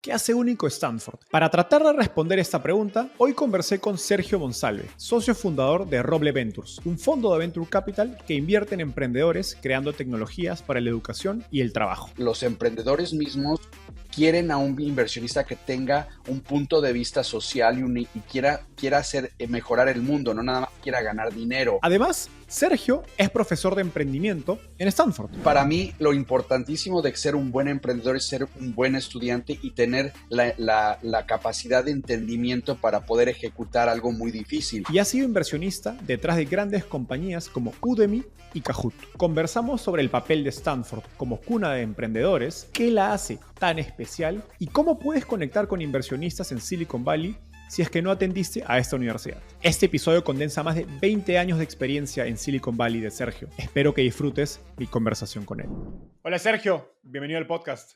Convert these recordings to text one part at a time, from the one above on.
¿Qué hace único Stanford? Para tratar de responder esta pregunta, hoy conversé con Sergio Monsalve, socio fundador de Roble Ventures, un fondo de venture capital que invierte en emprendedores creando tecnologías para la educación y el trabajo. Los emprendedores mismos quieren a un inversionista que tenga un punto de vista social y quiera hacer mejorar el mundo, no nada más quiera ganar dinero. Además, Sergio es profesor de emprendimiento en Stanford. Para mí, lo importantísimo de ser un buen emprendedor es ser un buen estudiante y tener la capacidad de entendimiento para poder ejecutar algo muy difícil. Y ha sido inversionista detrás de grandes compañías como Udemy y Kahoot. Conversamos sobre el papel de Stanford como cuna de emprendedores, qué la hace tan especial y cómo puedes conectar con inversionistas en Silicon Valley si es que no atendiste a esta universidad. Este episodio condensa más de 20 años de experiencia en Silicon Valley de Sergio. Espero que disfrutes mi conversación con él. Hola Sergio, bienvenido al podcast.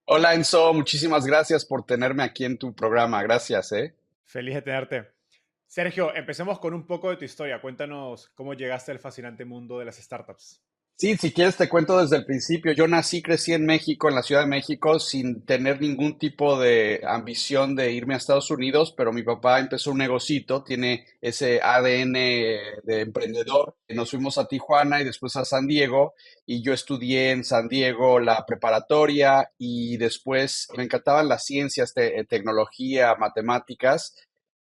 Hola Enzo, muchísimas gracias por tenerme aquí en tu programa. Gracias. Feliz de tenerte. Sergio, empecemos con un poco de tu historia. Cuéntanos cómo llegaste al fascinante mundo de las startups. Sí, si quieres te cuento desde el principio. Yo crecí en México, en la Ciudad de México, sin tener ningún tipo de ambición de irme a Estados Unidos, pero mi papá empezó un negocito, tiene ese ADN de emprendedor. Nos fuimos a Tijuana y después a San Diego, y yo estudié en San Diego la preparatoria y después me encantaban las ciencias, tecnología, matemáticas.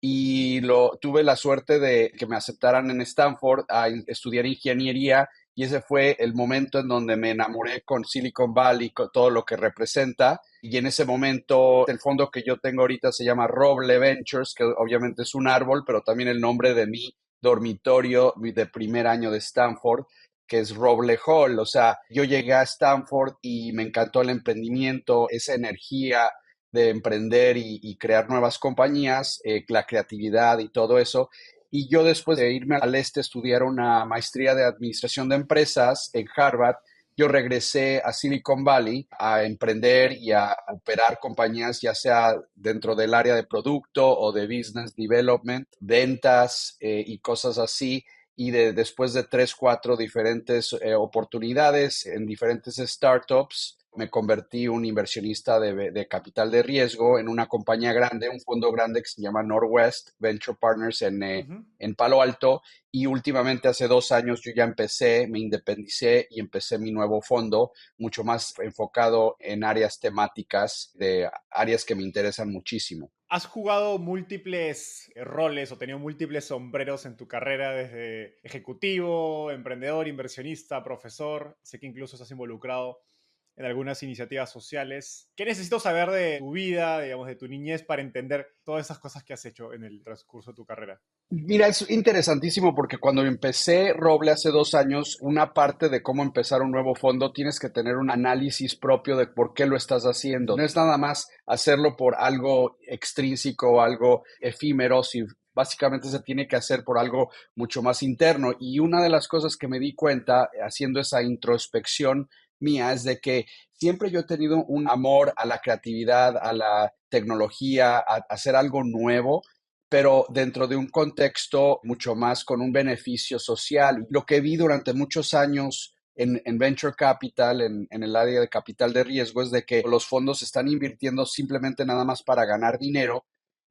Y tuve la suerte de que me aceptaran en Stanford a estudiar ingeniería y ese fue el momento en donde me enamoré con Silicon Valley, con todo lo que representa. Y en ese momento, el fondo que yo tengo ahorita se llama Roble Ventures, que obviamente es un árbol, pero también el nombre de mi dormitorio de primer año de Stanford, que es Roble Hall. O sea, yo llegué a Stanford y me encantó el emprendimiento, esa energía de emprender y crear nuevas compañías, la creatividad y todo eso. Y yo después de irme al este a estudiar una maestría de administración de empresas en Harvard, yo regresé a Silicon Valley a emprender y a operar compañías, ya sea dentro del área de producto o de business development, ventas y cosas así. Y después de 3, 4 diferentes oportunidades en diferentes startups, me convertí un inversionista de capital de riesgo en una compañía grande, un fondo grande que se llama Northwest Venture Partners en Palo Alto. Y últimamente, hace 2 años, yo ya me independicé y empecé mi nuevo fondo, mucho más enfocado en áreas temáticas, de áreas que me interesan muchísimo. ¿Has jugado múltiples roles o tenido múltiples sombreros en tu carrera desde ejecutivo, emprendedor, inversionista, profesor? Sé que incluso estás involucrado en algunas iniciativas sociales. ¿Qué necesito saber de tu vida, digamos, de tu niñez para entender todas esas cosas que has hecho en el transcurso de tu carrera? Mira, es interesantísimo porque cuando empecé Roble hace 2 años, una parte de cómo empezar un nuevo fondo, tienes que tener un análisis propio de por qué lo estás haciendo. No es nada más hacerlo por algo extrínseco, algo efímero, si básicamente se tiene que hacer por algo mucho más interno. Y una de las cosas que me di cuenta haciendo esa introspección mía es de que siempre yo he tenido un amor a la creatividad, a la tecnología, a hacer algo nuevo, pero dentro de un contexto mucho más con un beneficio social. Lo que vi durante muchos años en Venture Capital, en el área de capital de riesgo, es de que los fondos están invirtiendo simplemente nada más para ganar dinero,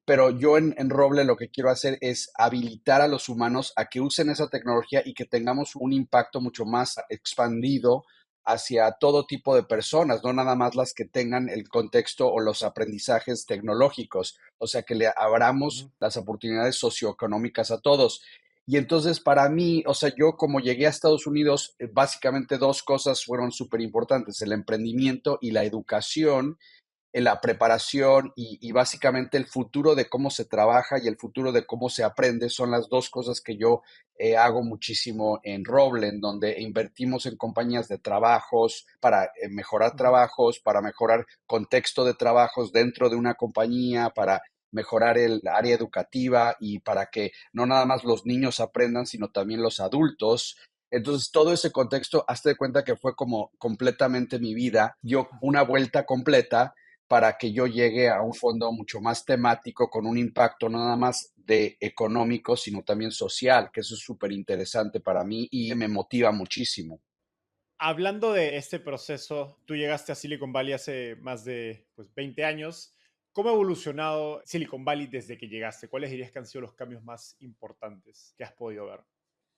pero yo en Roble lo que quiero hacer es habilitar a los humanos a que usen esa tecnología y que tengamos un impacto mucho más expandido hacia todo tipo de personas, no nada más las que tengan el contexto o los aprendizajes tecnológicos, o sea, que le abramos las oportunidades socioeconómicas a todos. Y entonces para mí, o sea, yo como llegué a Estados Unidos, básicamente dos cosas fueron súper importantes, el emprendimiento y la educación, en la preparación y básicamente el futuro de cómo se trabaja y el futuro de cómo se aprende son las dos cosas que yo hago muchísimo en Roble, en donde invertimos en compañías de trabajos para mejorar trabajos, para mejorar contexto de trabajos dentro de una compañía, para mejorar el área educativa y para que no nada más los niños aprendan, sino también los adultos. Entonces, todo ese contexto, hazte de cuenta que fue como completamente mi vida, dio una vuelta completa para que yo llegue a un fondo mucho más temático, con un impacto no nada más de económico, sino también social, que eso es súper interesante para mí y me motiva muchísimo. Hablando de este proceso, tú llegaste a Silicon Valley hace más de 20 años. ¿Cómo ha evolucionado Silicon Valley desde que llegaste? ¿Cuáles dirías que han sido los cambios más importantes que has podido ver?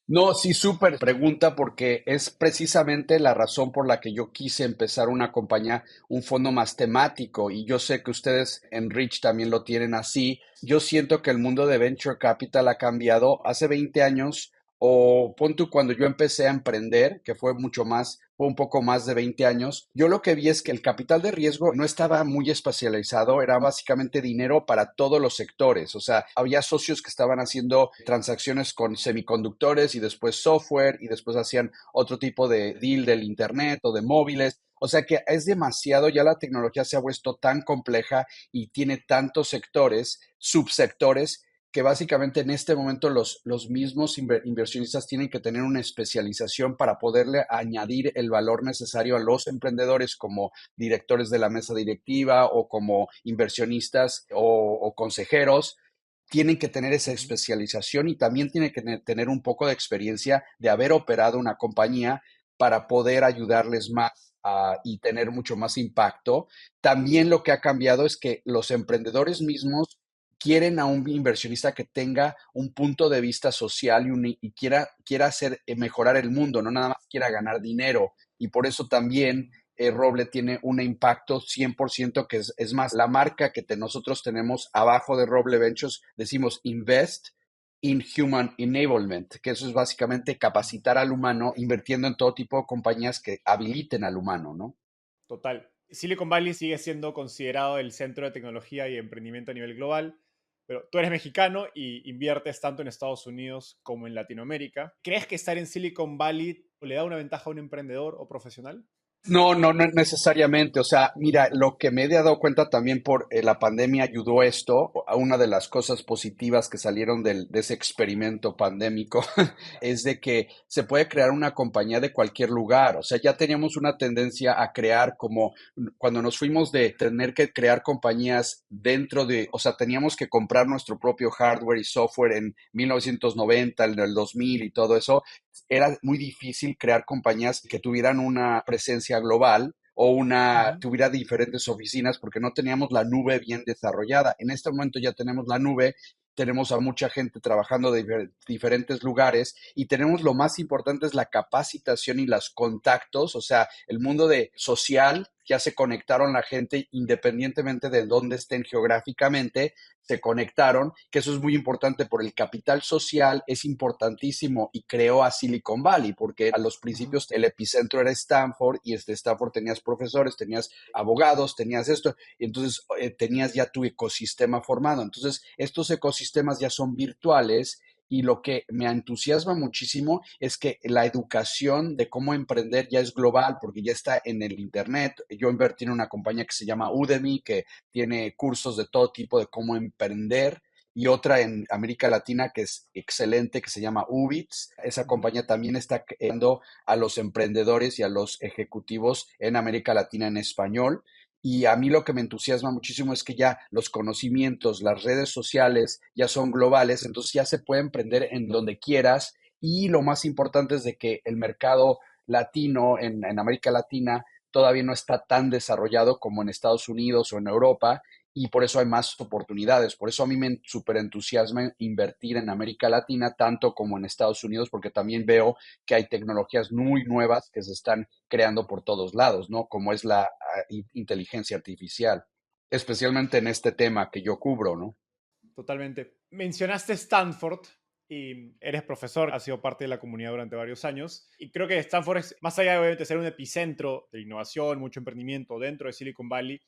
No, sí, súper pregunta porque es precisamente la razón por la que yo quise empezar una compañía, un fondo más temático y yo sé que ustedes en Rich también lo tienen así. Yo siento que el mundo de Venture Capital ha cambiado. Hace 20 años o pon tú cuando yo empecé a emprender, que fue mucho más, fue un poco más de 20 años, yo lo que vi es que el capital de riesgo no estaba muy especializado, era básicamente dinero para todos los sectores. O sea, había socios que estaban haciendo transacciones con semiconductores y después software y después hacían otro tipo de deal del internet o de móviles. O sea que es demasiado, ya la tecnología se ha vuelto tan compleja y tiene tantos sectores, subsectores, que básicamente en este momento los mismos inversionistas tienen que tener una especialización para poderle añadir el valor necesario a los emprendedores como directores de la mesa directiva o como inversionistas o consejeros. Tienen que tener esa Ujú. especialización y también tienen que tener un poco de experiencia de haber operado una compañía para poder ayudarles más y tener mucho más impacto. También lo que ha cambiado es que los emprendedores mismos quieren a un inversionista que tenga un punto de vista social y quiera hacer mejorar el mundo, no nada más quiera ganar dinero. Y por eso también Roble tiene un impacto 100% que es más, la marca que nosotros tenemos abajo de Roble Ventures, decimos Invest in Human Enablement, que eso es básicamente capacitar al humano invirtiendo en todo tipo de compañías que habiliten al humano, ¿no? Total. Silicon Valley sigue siendo considerado el centro de tecnología y emprendimiento a nivel global, pero tú eres mexicano y inviertes tanto en Estados Unidos como en Latinoamérica. ¿Crees que estar en Silicon Valley le da una ventaja a un emprendedor o profesional? No, no, no necesariamente. O sea, mira, lo que me he dado cuenta también por la pandemia ayudó esto. A una de las cosas positivas que salieron de ese experimento pandémico es de que se puede crear una compañía de cualquier lugar. O sea, ya teníamos una tendencia a crear como cuando nos fuimos de tener que crear compañías dentro de, o sea, teníamos que comprar nuestro propio hardware y software en 1990, en el 2000 y todo eso era muy difícil crear compañías que tuvieran una presencia global o Ujú. tuviera diferentes oficinas porque no teníamos la nube bien desarrollada. En este momento ya tenemos la nube, tenemos a mucha gente trabajando de diferentes lugares y tenemos lo más importante es la capacitación y los contactos, o sea, el mundo de social, ya se conectaron la gente independientemente de dónde estén geográficamente, se conectaron, que eso es muy importante por el capital social, es importantísimo y creó a Silicon Valley, porque a los Ajá. principios el epicentro era Stanford y este Stanford tenías profesores, tenías abogados, tenías esto, y entonces tenías ya tu ecosistema formado. Entonces, estos ecosistemas ya son virtuales y lo que me entusiasma muchísimo es que la educación de cómo emprender ya es global porque ya está en el Internet. Yo invertí en una compañía que se llama Udemy, que tiene cursos de todo tipo de cómo emprender y otra en América Latina que es excelente, que se llama Ubits. Esa Ujú. compañía también está creando a los emprendedores y a los ejecutivos en América Latina en español. Y a mí lo que me entusiasma muchísimo es que ya los conocimientos, las redes sociales ya son globales, entonces ya se puede emprender en donde quieras. Y lo más importante es de que el mercado latino en América Latina todavía no está tan desarrollado como en Estados Unidos o en Europa y por eso hay más oportunidades. Por eso a mí me súper entusiasma invertir en América Latina tanto como en Estados Unidos porque también veo que hay tecnologías muy nuevas que se están creando por todos lados, ¿no? Como es la inteligencia artificial, especialmente en este tema que yo cubro, ¿no? Totalmente. Mencionaste Stanford y eres profesor, has sido parte de la comunidad durante varios años. Y creo que Stanford es, más allá de obviamente ser un epicentro de innovación, mucho emprendimiento dentro de Silicon Valley,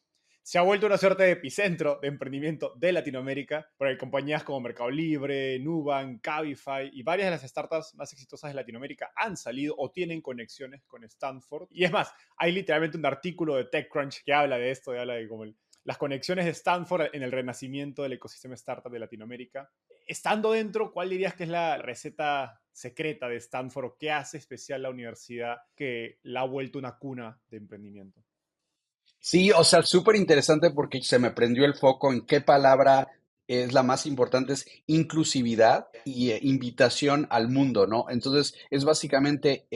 se ha vuelto una suerte de epicentro de emprendimiento de Latinoamérica, porque compañías como Mercado Libre, Nubank, Cabify y varias de las startups más exitosas de Latinoamérica han salido o tienen conexiones con Stanford. Y es más, hay literalmente un artículo de TechCrunch que habla de esto, habla de cómo las conexiones de Stanford en el renacimiento del ecosistema startup de Latinoamérica. Estando dentro, ¿cuál dirías que es la receta secreta de Stanford o qué hace especial la universidad que la ha vuelto una cuna de emprendimiento? Sí, o sea, súper interesante porque se me prendió el foco en qué palabra es la más importante, es inclusividad y invitación al mundo, ¿no? Entonces, es básicamente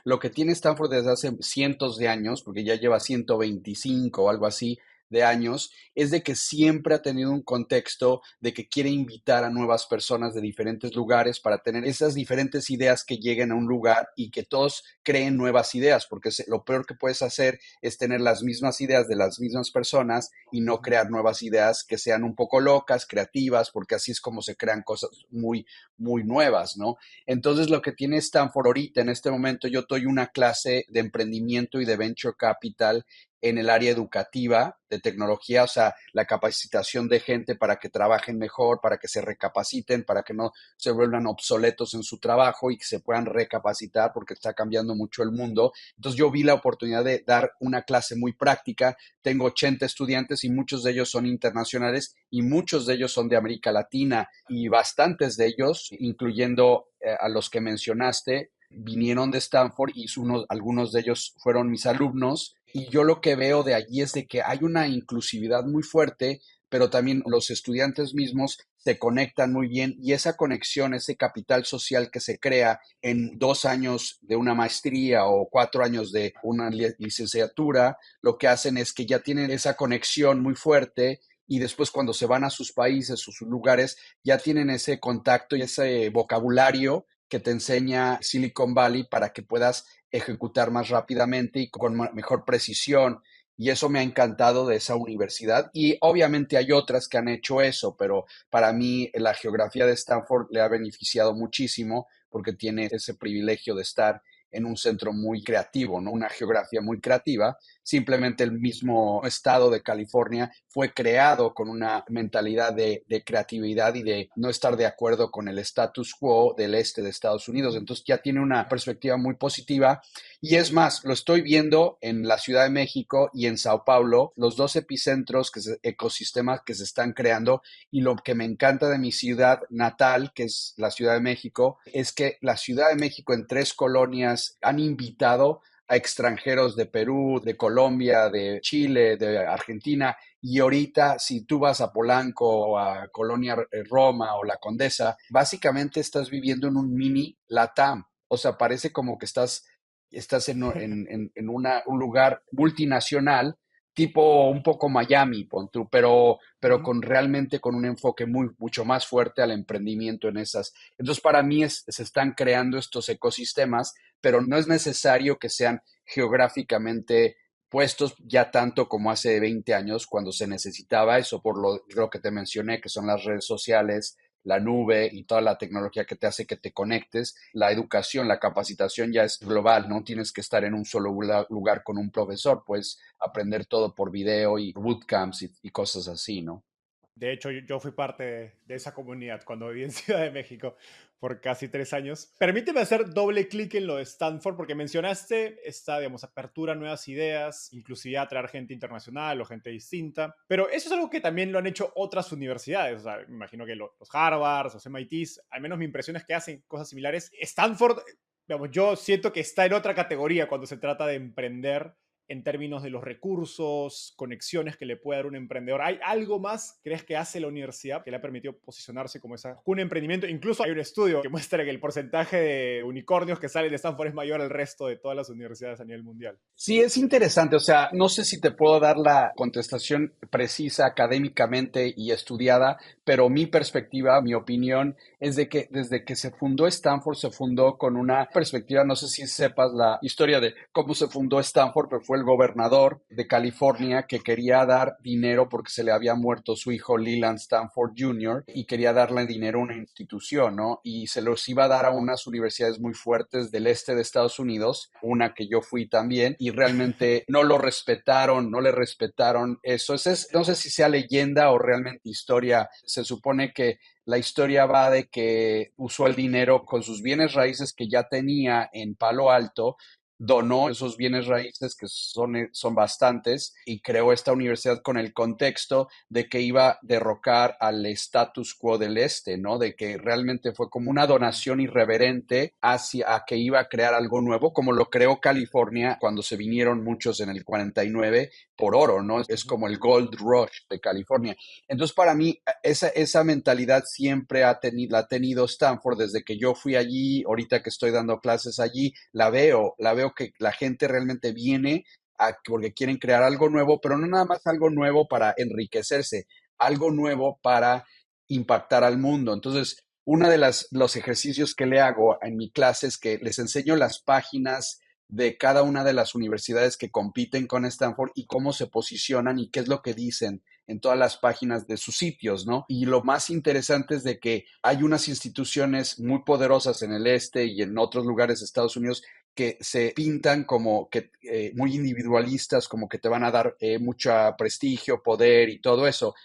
lo que tiene Stanford desde hace cientos de años, porque ya lleva 125 o algo así de años, es de que siempre ha tenido un contexto de que quiere invitar a nuevas personas de diferentes lugares para tener esas diferentes ideas que lleguen a un lugar y que todos creen nuevas ideas, porque lo peor que puedes hacer es tener las mismas ideas de las mismas personas y no Ujú. crear nuevas ideas que sean un poco locas, creativas, porque así es como se crean cosas muy nuevas, ¿no? Entonces, lo que tiene Stanford ahorita, en este momento, yo doy una clase de emprendimiento y de venture capital en el área educativa de tecnología, o sea, la capacitación de gente para que trabajen mejor, para que se recapaciten, para que no se vuelvan obsoletos en su trabajo y que se puedan recapacitar porque está cambiando mucho el mundo. Entonces yo vi la oportunidad de dar una clase muy práctica. Tengo 80 estudiantes y muchos de ellos son internacionales y muchos de ellos son de América Latina y bastantes de ellos, incluyendo a los que mencionaste, vinieron de Stanford y algunos de ellos fueron mis alumnos. Y yo lo que veo de allí es de que hay una inclusividad muy fuerte, pero también los estudiantes mismos se conectan muy bien y esa conexión, ese capital social que se crea en 2 años de una maestría o 4 años de una licenciatura, lo que hacen es que ya tienen esa conexión muy fuerte y después cuando se van a sus países o sus lugares ya tienen ese contacto y ese vocabulario que te enseña Silicon Valley para que puedas ejecutar más rápidamente y con mejor precisión. Y eso me ha encantado de esa universidad. Y obviamente hay otras que han hecho eso, pero para mí la geografía de Stanford le ha beneficiado muchísimo porque tiene ese privilegio de estar en un centro muy creativo, ¿no? Una geografía muy creativa. Simplemente el mismo estado de California fue creado con una mentalidad de creatividad y de no estar de acuerdo con el status quo del este de Estados Unidos. Ujú. Entonces ya tiene una perspectiva muy positiva. Y es más, lo estoy viendo en la Ciudad de México y en Sao Paulo, los dos epicentros, ecosistemas que se están creando. Y lo que me encanta de mi ciudad natal, que es la Ciudad de México, es que la Ciudad de México en 3 colonias han invitado a extranjeros de Perú, de Colombia, de Chile, de Argentina, y ahorita si tú vas a Polanco o a Colonia Roma o La Condesa, básicamente estás viviendo en un mini Latam, o sea, parece como que estás un lugar multinacional, tipo un poco Miami, pon tú, pero Ujú. con realmente con un enfoque mucho más fuerte al emprendimiento en esas. Entonces, para mí se están creando estos ecosistemas, pero no es necesario que sean geográficamente puestos ya tanto como hace 20 años cuando se necesitaba eso, por lo que te mencioné, que son las redes sociales, la nube y toda la tecnología que te hace que te conectes. La educación, la capacitación ya es global, no tienes que estar en un solo lugar con un profesor, puedes aprender todo por video y bootcamps y cosas así, ¿no? De hecho, yo fui parte de esa comunidad cuando viví en Ciudad de México por casi 3 años. Permíteme hacer doble clic en lo de Stanford, porque mencionaste esta, digamos, apertura a nuevas ideas, inclusive atraer gente internacional o gente distinta. Pero eso es algo que también lo han hecho otras universidades. O sea, me imagino que los Harvard, los MITs, al menos mi impresión es que hacen cosas similares. Stanford, digamos, yo siento que está en otra categoría cuando se trata de emprender en términos de los recursos, conexiones que le puede dar un emprendedor. ¿Hay algo más, crees, que hace la universidad que le ha permitido posicionarse como un emprendimiento? Incluso hay un estudio que muestra que el porcentaje de unicornios que salen de Stanford es mayor al resto de todas las universidades a nivel mundial. Sí, es interesante. O sea, no sé si te puedo dar la contestación precisa académicamente y estudiada, pero mi perspectiva, mi opinión es de que desde que se fundó Stanford, se fundó con una perspectiva, no sé si sepas la historia de cómo se fundó Stanford, pero fue el gobernador de California que quería dar dinero porque se le había muerto su hijo Leland Stanford Jr. y quería darle dinero a una institución, ¿no? Y se los iba a dar a unas universidades muy fuertes del este de Estados Unidos, una que yo fui también, y realmente no lo respetaron, no le respetaron eso. No sé si sea leyenda o realmente historia. Se supone que la historia va de que usó el dinero con sus bienes raíces que ya tenía en Palo Alto, donó esos bienes raíces, que son bastantes, y creó esta universidad con el contexto de que iba a derrocar al status quo del este, ¿no? De que realmente fue como una donación irreverente hacia a que iba a crear algo nuevo, como lo creó California cuando se vinieron muchos en el 49 por oro, ¿no? Es Ujú. como el Gold Rush de California. Entonces, para mí, esa mentalidad siempre la ha tenido Stanford desde que yo fui allí, ahorita que estoy dando clases allí, la veo que la gente realmente viene porque quieren crear algo nuevo, pero no nada más algo nuevo para enriquecerse, algo nuevo para impactar al mundo. Entonces, uno de los ejercicios que le hago en mi clase es que les enseño las páginas de cada una de las universidades que compiten con Stanford y cómo se posicionan y qué es lo que dicen en todas las páginas de sus sitios, ¿no? Y lo más interesante es de que hay unas instituciones muy poderosas en el este y en otros lugares de Estados Unidos que se pintan como que muy individualistas, como que te van a dar mucho prestigio, poder y todo eso.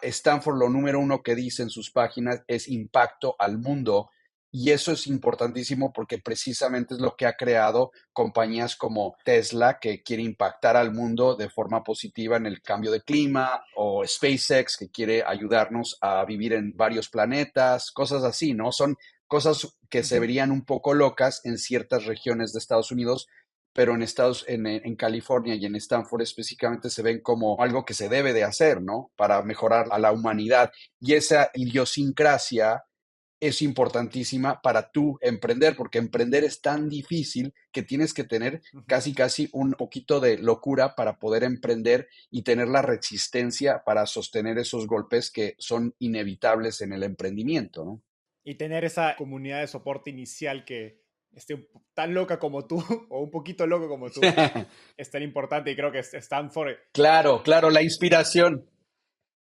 Stanford lo número uno que dice en sus páginas es impacto al mundo y eso es importantísimo porque precisamente es lo que ha creado compañías como Tesla, que quiere impactar al mundo de forma positiva en el cambio de clima, o SpaceX, que quiere ayudarnos a vivir en varios planetas, cosas así, ¿no? Son cosas que se Ujú. verían un poco locas en ciertas regiones de Estados Unidos, pero en California y en Stanford específicamente se ven como algo que se debe de hacer, ¿no? Para mejorar a la humanidad. Y esa idiosincrasia es importantísima para tú emprender, porque emprender es tan difícil que tienes que tener Ujú. casi un poquito de locura para poder emprender y tener la resistencia para sostener esos golpes que son inevitables en el emprendimiento, ¿no? Y tener esa comunidad de soporte inicial que esté tan loca como tú o un poquito loco como tú es tan importante y creo que Stanford. Claro, claro, la inspiración.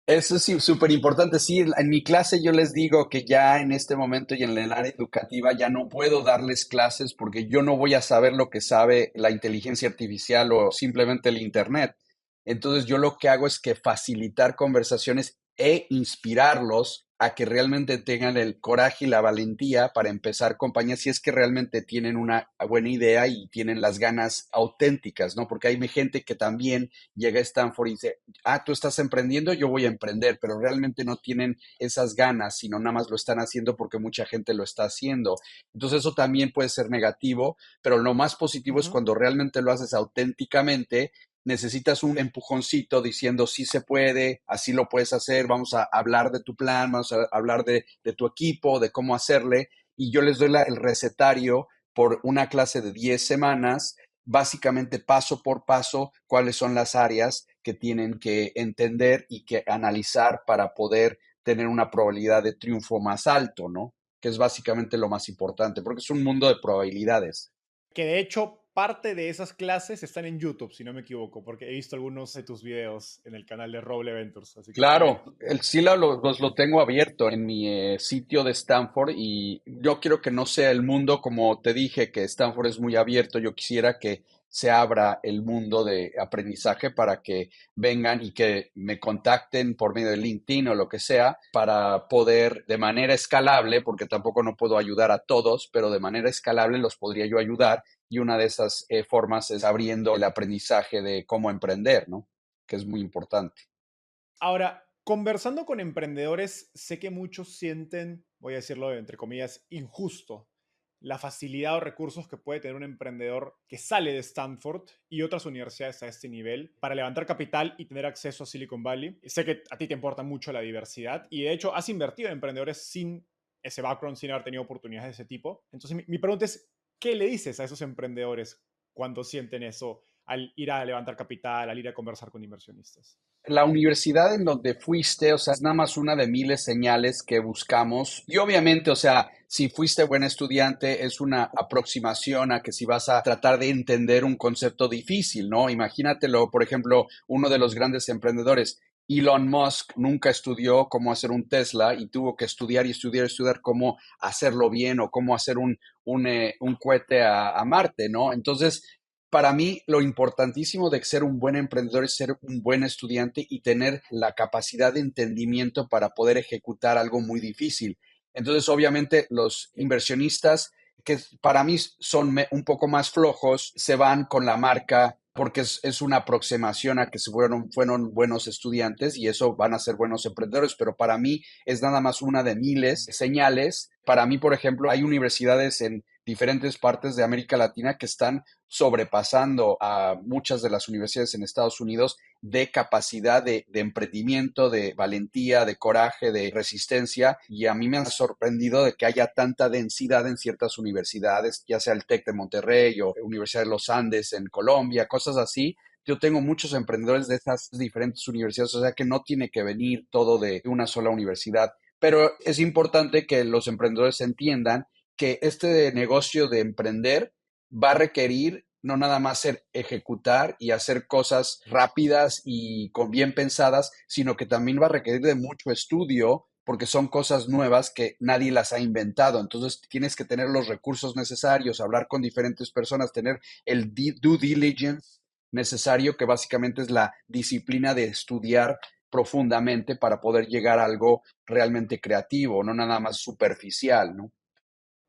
Eso es sí, súper importante. Sí, en mi clase yo les digo que ya en este momento y en el área educativa ya no puedo darles clases porque yo no voy a saber lo que sabe la inteligencia artificial o simplemente el Internet. Entonces yo lo que hago es que facilitar conversaciones e inspirarlos a que realmente tengan el coraje y la valentía para empezar compañías si es que realmente tienen una buena idea y tienen las ganas auténticas, ¿no? Porque hay gente que también llega a Stanford y dice, tú estás emprendiendo, yo voy a emprender, pero realmente no tienen esas ganas, sino nada más lo están haciendo porque mucha gente lo está haciendo. Entonces eso también puede ser negativo, pero lo más positivo es Ujú. cuando realmente lo haces auténticamente. Necesitas un empujoncito diciendo sí se puede, así lo puedes hacer, vamos a hablar de tu plan, vamos a hablar de tu equipo, de cómo hacerle, y yo les doy el recetario por una clase de 10 semanas, básicamente paso por paso cuáles son las áreas que tienen que entender y que analizar para poder tener una probabilidad de triunfo más alto, ¿no? Que es básicamente lo más importante, porque es un mundo de probabilidades. Que de hecho parte de esas clases están en YouTube, si no me equivoco, porque he visto algunos de tus videos en el canal de Roble Ventures, así que Claro, el SILA lo tengo abierto en mi sitio de Stanford y yo quiero que no sea el mundo, como te dije, que Stanford es muy abierto, yo quisiera que se abra el mundo de aprendizaje para que vengan y que me contacten por medio de LinkedIn o lo que sea para poder de manera escalable, porque tampoco no puedo ayudar a todos, pero de manera escalable los podría yo ayudar y una de esas formas es abriendo el aprendizaje de cómo emprender, ¿no? Que es muy importante. ahora, conversando con emprendedores, sé que muchos sienten, voy a decirlo entre comillas, injusto la facilidad o recursos que puede tener un emprendedor que sale de Stanford y otras universidades a este nivel para levantar capital y tener acceso a Silicon Valley. Sé que a ti te importa mucho la diversidad y de hecho has invertido en emprendedores sin ese background, sin haber tenido oportunidades de ese tipo. Entonces mi pregunta es, ¿qué le dices a esos emprendedores cuando sienten eso al ir a levantar capital, al ir a conversar con inversionistas? La universidad en donde fuiste, o sea, es nada más una de miles señales que buscamos. Y obviamente, o sea, si fuiste buen estudiante, es una aproximación a que si vas a tratar de entender un concepto difícil, ¿no? Imagínatelo, por ejemplo, uno de los grandes emprendedores, Elon Musk, nunca estudió cómo hacer un Tesla y tuvo que estudiar y estudiar y estudiar cómo hacerlo bien o cómo hacer un cohete a Marte, ¿no? Entonces, para mí, lo importantísimo de ser un buen emprendedor es ser un buen estudiante y tener la capacidad de entendimiento para poder ejecutar algo muy difícil. Entonces, obviamente, los inversionistas que para mí son un poco más flojos, se van con la marca porque es una aproximación a que fueron buenos estudiantes y eso van a ser buenos emprendedores, pero para mí es nada más una de miles de señales. Para mí, por ejemplo, hay universidades en diferentes partes de América Latina que están sobrepasando a muchas de las universidades en Estados Unidos de capacidad de emprendimiento, de valentía, de coraje, de resistencia. Y a mí me ha sorprendido de que haya tanta densidad en ciertas universidades, ya sea el TEC de Monterrey o Universidad de los Andes en Colombia, cosas así. Yo tengo muchos emprendedores de estas diferentes universidades, o sea que no tiene que venir todo de una sola universidad. Pero es importante que los emprendedores entiendan que este negocio de emprender va a requerir no nada más ser ejecutar y hacer cosas rápidas y con bien pensadas, sino que también va a requerir de mucho estudio porque son cosas nuevas que nadie las ha inventado. Entonces tienes que tener los recursos necesarios, hablar con diferentes personas, tener el due diligence necesario, que básicamente es la disciplina de estudiar profundamente para poder llegar a algo realmente creativo, no nada más superficial, ¿no?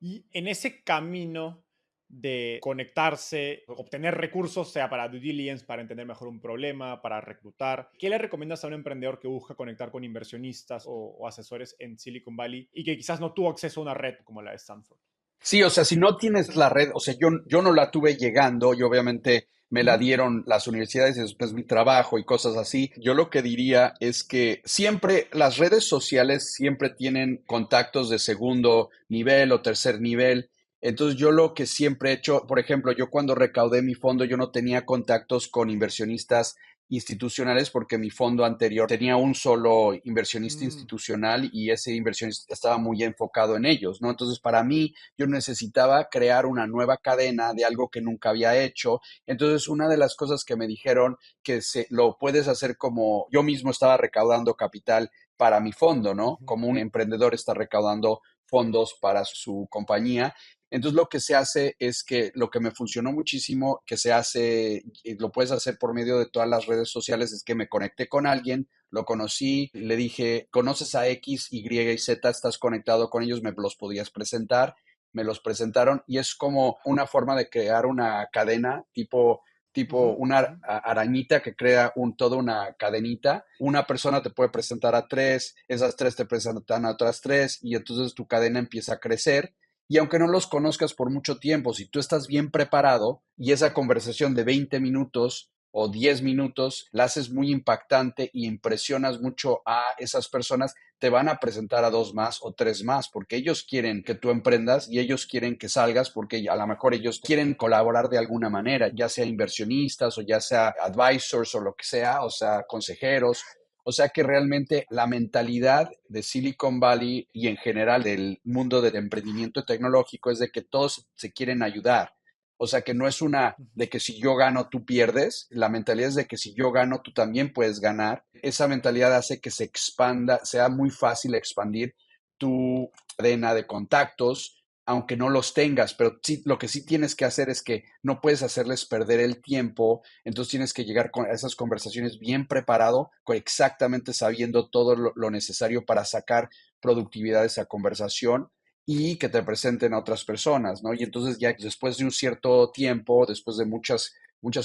Y en ese camino de conectarse, obtener recursos, sea para due diligence, para entender mejor un problema, para reclutar, ¿qué le recomiendas a un emprendedor que busca conectar con inversionistas o asesores en Silicon Valley y que quizás no tuvo acceso a una red como la de Stanford? Sí, o sea, si no tienes la red, o sea, yo no la tuve llegando, y obviamente me la Ujú. dieron las universidades y después mi trabajo y cosas así. Yo lo que diría es que siempre las redes sociales siempre tienen contactos de segundo nivel o tercer nivel. Entonces yo lo que siempre he hecho, por ejemplo, yo cuando recaudé mi fondo, yo no tenía contactos con inversionistas institucionales porque mi fondo anterior tenía un solo inversionista Mm, institucional y ese inversionista estaba muy enfocado en ellos, ¿no? Entonces, para mí, yo necesitaba crear una nueva cadena de algo que nunca había hecho. Entonces, una de las cosas que me dijeron que lo puedes hacer como yo mismo estaba recaudando capital para mi fondo, ¿no? ujú, Como un emprendedor está recaudando fondos para su compañía. Entonces lo que se hace es que lo que me funcionó muchísimo, que se hace, y lo puedes hacer por medio de todas las redes sociales, es que me conecté con alguien, lo conocí, le dije, ¿conoces a X, Y y Z? ¿Estás conectado con ellos? ¿Me los podías presentar? Me los presentaron y es como una forma de crear una cadena tipo ujú, una ujú. arañita que crea toda una cadenita. Una persona te puede presentar a tres, esas tres te presentan a otras tres y entonces tu cadena empieza a crecer. Y aunque no los conozcas por mucho tiempo, si tú estás bien preparado y esa conversación de 20 minutos o 10 minutos la haces muy impactante y impresionas mucho a esas personas, te van a presentar a dos más o tres más, porque ellos quieren que tú emprendas y ellos quieren que salgas porque a lo mejor ellos quieren colaborar de alguna manera, ya sea inversionistas o ya sea advisors o lo que sea, o sea, consejeros. O sea que realmente la mentalidad de Silicon Valley y en general del mundo del emprendimiento tecnológico es de que todos se quieren ayudar. O sea que no es una de que si yo gano, tú pierdes. La mentalidad es de que si yo gano, tú también puedes ganar. Esa mentalidad hace que se expanda, sea muy fácil expandir tu cadena de contactos, aunque no los tengas, pero sí, lo que sí tienes que hacer es que no puedes hacerles perder el tiempo, entonces tienes que llegar a esas conversaciones bien preparado, exactamente sabiendo todo lo necesario para sacar productividad de esa conversación y que te presenten a otras personas, ¿no? Y entonces ya después de un cierto tiempo, después de muchas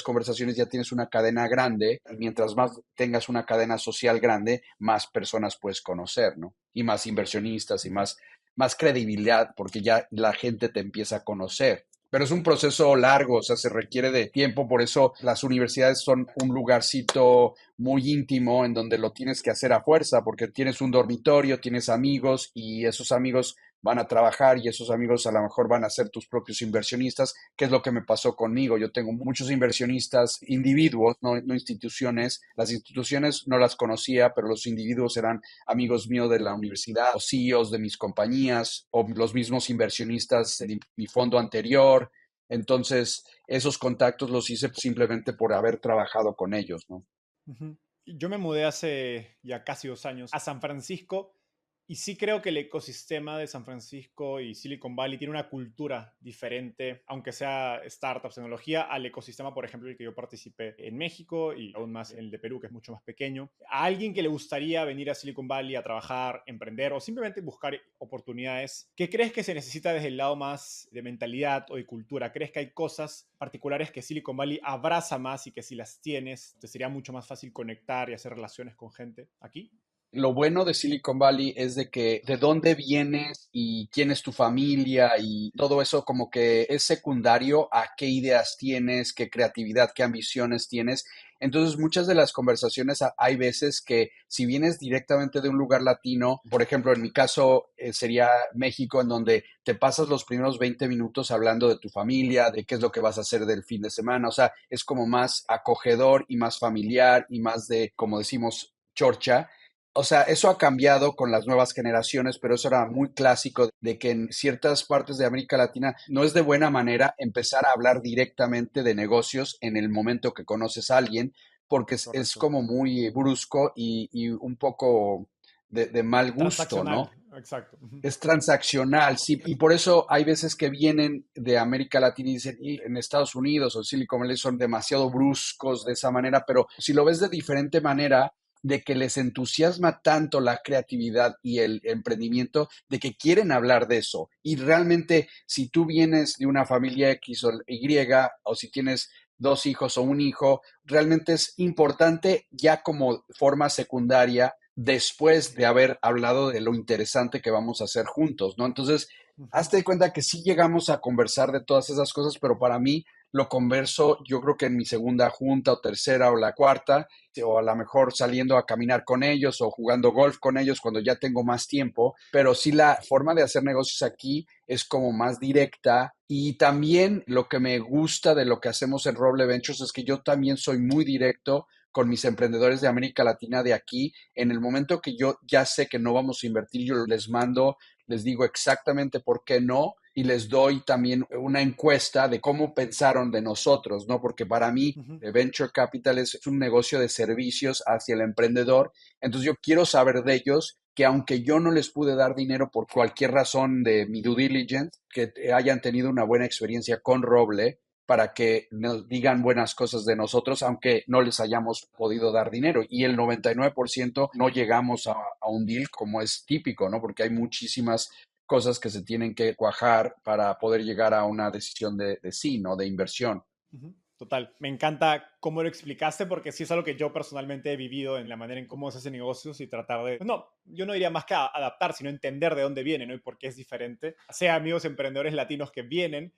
conversaciones, ya tienes una cadena grande y mientras más tengas una cadena social grande, más personas puedes conocer, ¿no? Y más inversionistas y Ujú. más credibilidad porque ya la gente te empieza a conocer. Pero es un proceso largo, o sea, se requiere de tiempo, por eso las universidades son un lugarcito muy íntimo en donde lo tienes que hacer a fuerza, porque tienes un dormitorio, tienes amigos y esos amigos van a trabajar y esos amigos a lo mejor van a ser tus propios inversionistas, que es lo que me pasó conmigo. Yo tengo muchos inversionistas, individuos, no instituciones. Las instituciones no las conocía, pero los individuos eran amigos míos de la universidad, o CEOs de mis compañías, o los mismos inversionistas de mi fondo anterior. Entonces, esos contactos los hice simplemente por haber trabajado con ellos, ¿no? Ujú. Yo me mudé hace ya casi 2 años a San Francisco Y sí creo que el ecosistema de San Francisco y Silicon Valley tiene una cultura diferente, aunque sea startups, tecnología, al ecosistema, por ejemplo, el que yo participé en México y aún más en el de Perú, que es mucho más pequeño. A alguien que le gustaría venir a Silicon Valley a trabajar, emprender o simplemente buscar oportunidades, ¿qué crees que se necesita desde el lado más de mentalidad o de cultura? ¿Crees que hay cosas particulares que Silicon Valley abraza más y que si las tienes, te sería mucho más fácil conectar y hacer relaciones con gente aquí? Lo bueno de Silicon Valley es de que de dónde vienes y quién es tu familia y todo eso como que es secundario a qué ideas tienes, qué creatividad, qué ambiciones tienes. Entonces muchas de las conversaciones hay veces que si vienes directamente de un lugar latino, por ejemplo, en mi caso sería México, en donde te pasas los primeros 20 minutos hablando de tu familia, de qué es lo que vas a hacer del fin de semana, o sea, es como más acogedor y más familiar y más de, como decimos, chorcha. O sea, eso ha cambiado con las nuevas generaciones, pero eso era muy clásico de que en ciertas partes de América Latina no es de buena manera empezar a hablar directamente de negocios en el momento que conoces a alguien, porque es Correcto. como muy brusco y un poco de mal gusto, Transaccional, ¿no? exacto. Ujú. Es transaccional, sí, y por eso hay veces que vienen de América Latina y dicen, "Y en Estados Unidos o Silicon Valley son demasiado bruscos de esa manera", pero si lo ves de diferente manera, de que les entusiasma tanto la creatividad y el emprendimiento, de que quieren hablar de eso. Y realmente, si tú vienes de una familia X o Y, o si tienes dos hijos o un hijo, realmente es importante ya como forma secundaria después de haber hablado de lo interesante que vamos a hacer juntos, ¿no? Entonces, Ujú. hazte de cuenta que sí llegamos a conversar de todas esas cosas, pero para mí lo converso yo creo que en mi segunda junta o tercera o la cuarta, o a lo mejor saliendo a caminar con ellos o jugando golf con ellos cuando ya tengo más tiempo, pero sí la forma de hacer negocios aquí es como más directa y también lo que me gusta de lo que hacemos en Roble Ventures es que yo también soy muy directo con mis emprendedores de América Latina de aquí. En el momento que yo ya sé que no vamos a invertir, yo les mando, les digo exactamente por qué no y les doy también una encuesta de cómo pensaron de nosotros, ¿no? Porque para mí Ujú. Venture Capital es un negocio de servicios hacia el emprendedor. Entonces yo quiero saber de ellos que aunque yo no les pude dar dinero por cualquier razón de mi due diligence, que hayan tenido una buena experiencia con Roble, para que nos digan buenas cosas de nosotros, aunque no les hayamos podido dar dinero. Y el 99% no llegamos a un deal como es típico, ¿no? Porque hay muchísimas cosas que se tienen que cuajar para poder llegar a una decisión de sí, ¿no? De inversión. Ujú. Total, me encanta cómo lo explicaste porque sí es algo que yo personalmente he vivido en la manera en cómo se hacen negocios y tratar de, no, yo no diría más que adaptar, sino entender de dónde viene, ¿no? Y por qué es diferente. Sea amigos emprendedores latinos que vienen